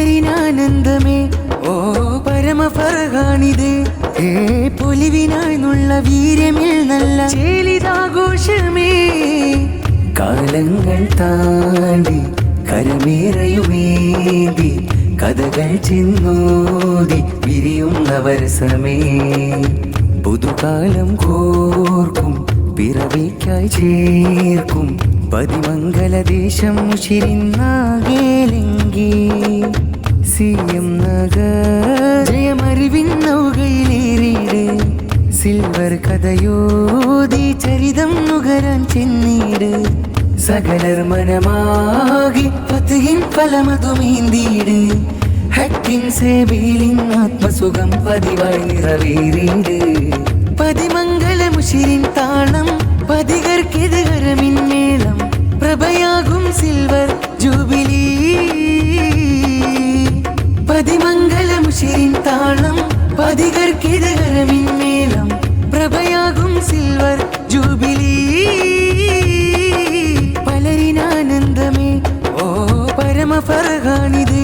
പലരിനാനന്ദമേ ഓ പരമഫർഹാണിത് പൊലിവിനായുള്ള വീര്യമിൽ നല്ല ചേലിതാഘോഷമേ കാലങ്ങൾ താണ്ടി കരമേറയുമേന്തി കഥകൾ ചെന്നോതി വിരിയുന്ന വരസമേ പുതുകാലം കോർക്കും പിറവിക്കായി ചേർക്കും പതിമംഗലദേശം ശിരിന്നാകേലെങ്കി സിയം നഗർ ജയമറിവിൻ നൗകയിലേറിയിട് സിൽവർ കഥയോതി ചരിതം നുകരാൻ ചെന്നീട് സകലർ മനമാകി പത്തിൻ ഫലമതുമീന്തിയിട് ഹക്കിൻ സേബീലിൻ ആത്മസുഖം പതിവായി നിറവേറിയിട് പതിമംഗലമുശിരിൻ താളം പതികർക്കെതികരമിൻ മേളം പ്രഭയാകും സിൽവർ ജൂബിലി പതിമംഗലമുശിരിൻ താളം പതികർക്കെതികരമിൻ മേളം പ്രഭയാകും സിൽവർ ജൂബിലി പലരിനാനന്ദമേ ഓ പരമഫർഹാണിത്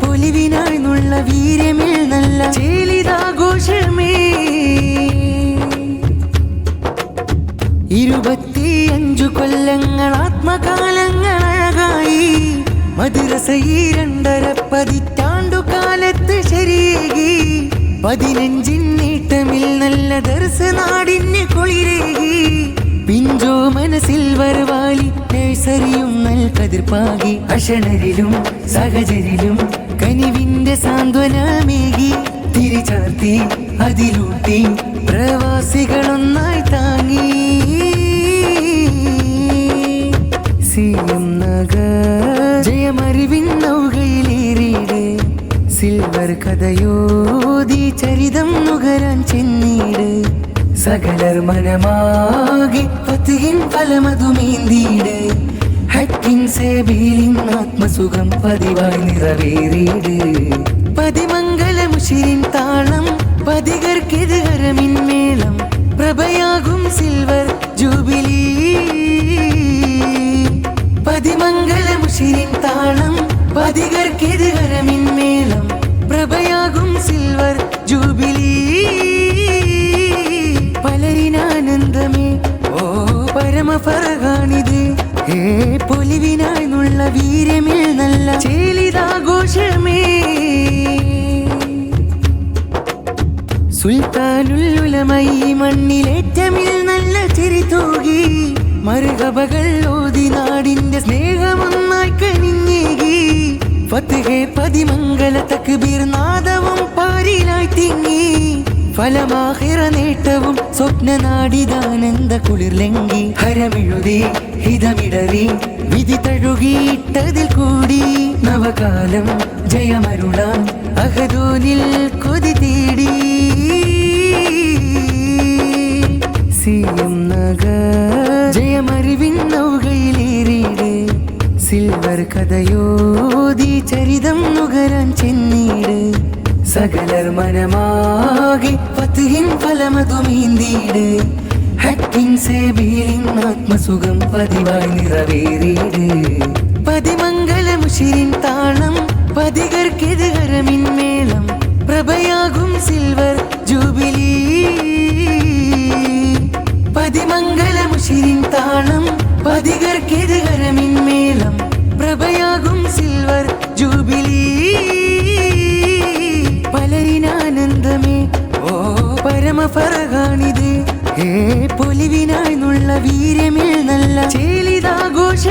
പൊലിവിനായുള്ള വീര്യമിൽ നല്ല ചേലിതാഘോഷമേ 25 കൊല്ലങ്ങൾ ആത്മകാലങ്ങളഴകായി മദ്രസയിൽ 2.5 പതിറ്റാണ്ടുകാലത്ത് ശരിയേകി 15 നീട്ടമിൽ നല്ല ദർസ് നാടിന് കുളിരേകി പിഞ്ചോ മനസ്സിൽ വരവാലി നഴ്സറിയും നൽകതിർപ്പാകി അഷണരിലും സഹചരിലും കനിവിന്റെ സാന്ത്വനമേകി തിരിച്ചാർത്തി അതിലൂട്ടി പ്രവാസികളൊന്നായി താങ്ങി സിയം നഗർ ജയമറിവിൻ നൗകയിലേറിയിട് സിൽവർ കഥയോതി ചരിതം നുകരാൻ ചെന്നീട് സകലർ മനമാകി പത്തിൻ ഫലമതുമീന്തിയിട് ഹക്കിൻ സേബീലിൻ ആത്മസുഖം പതിവായി നിറവേറിയിട് പതിമംഗലമുശിരിൻ താളം പതികർക്കെതികരമിൻ മേളം പ്രഭയാകും സിൽവർ ജൂബിലി പതിമംഗലമുശിരിൻ താളം പതികർക്കെതികരമിൻ മേളം പ്രഭയാകും സിൽവർ ജൂബിലി പലരിനാനന്ദമേ ഓ പരമഫർഹാണിത് പൊലിവിനായുള്ള വീര്യമിൽ നല്ല ചേലിതാഘോഷമേ സുൽത്താനുൽ ഉലമഈ മണ്ണിലേറ്റമിൽ നല്ല ചിരിതൂകി മർഹബകൾ ഓതി നാടിന്റെ സ്നേഹമൊന്നായി കനിഞ്ഞേകി ഫത്ഹേ പതിമംഗല തക്ബീർ നാദവും പാരിലായി തിങ്ങി ഫലമാഹിറ നേട്ടവും സ്വപ്നനാടിതാനന്ദ കുളിർലെങ്കി ഹരമെഴുതി ഹിതമിടറി വിധി തഴുകിയിട്ടതിൽ കൂടി നവകാലം ജയമരുളാൻ അഹദോനിൽ കൊതി തേടി സിയം നഗർ ജയമറിവിൻ നൗകയിലേറിയിട് സിൽവർ കഥയോതി ചരിതം നുകരാൻ ചെന്നീട് സകലർ മനമാകി പത്തിൻ ഫലമതുമീന്തിയിട് ഹക്കിൻ സേബീലിൻ ആത്മസുഖം പതിവായി നിറവേറിയിട് പതിമംഗലമുശിരിൻ താളം പതികർക്കെതികരമിൻ മേളം പ്രഭയാകും സിൽവർ ജൂബിലി പതിമംഗലമുശിരിൻ താളം പതികർക്കെതികരമിൻ മേളം പ്രഭയാകും സിൽവർ ജൂബിലി പലരിനാനന്ദമേ ഓ പരമഫർഹാണിത് പൊലിവിനായുള്ള വീര്യമിൽ നല്ല ചേലിതാഘോഷ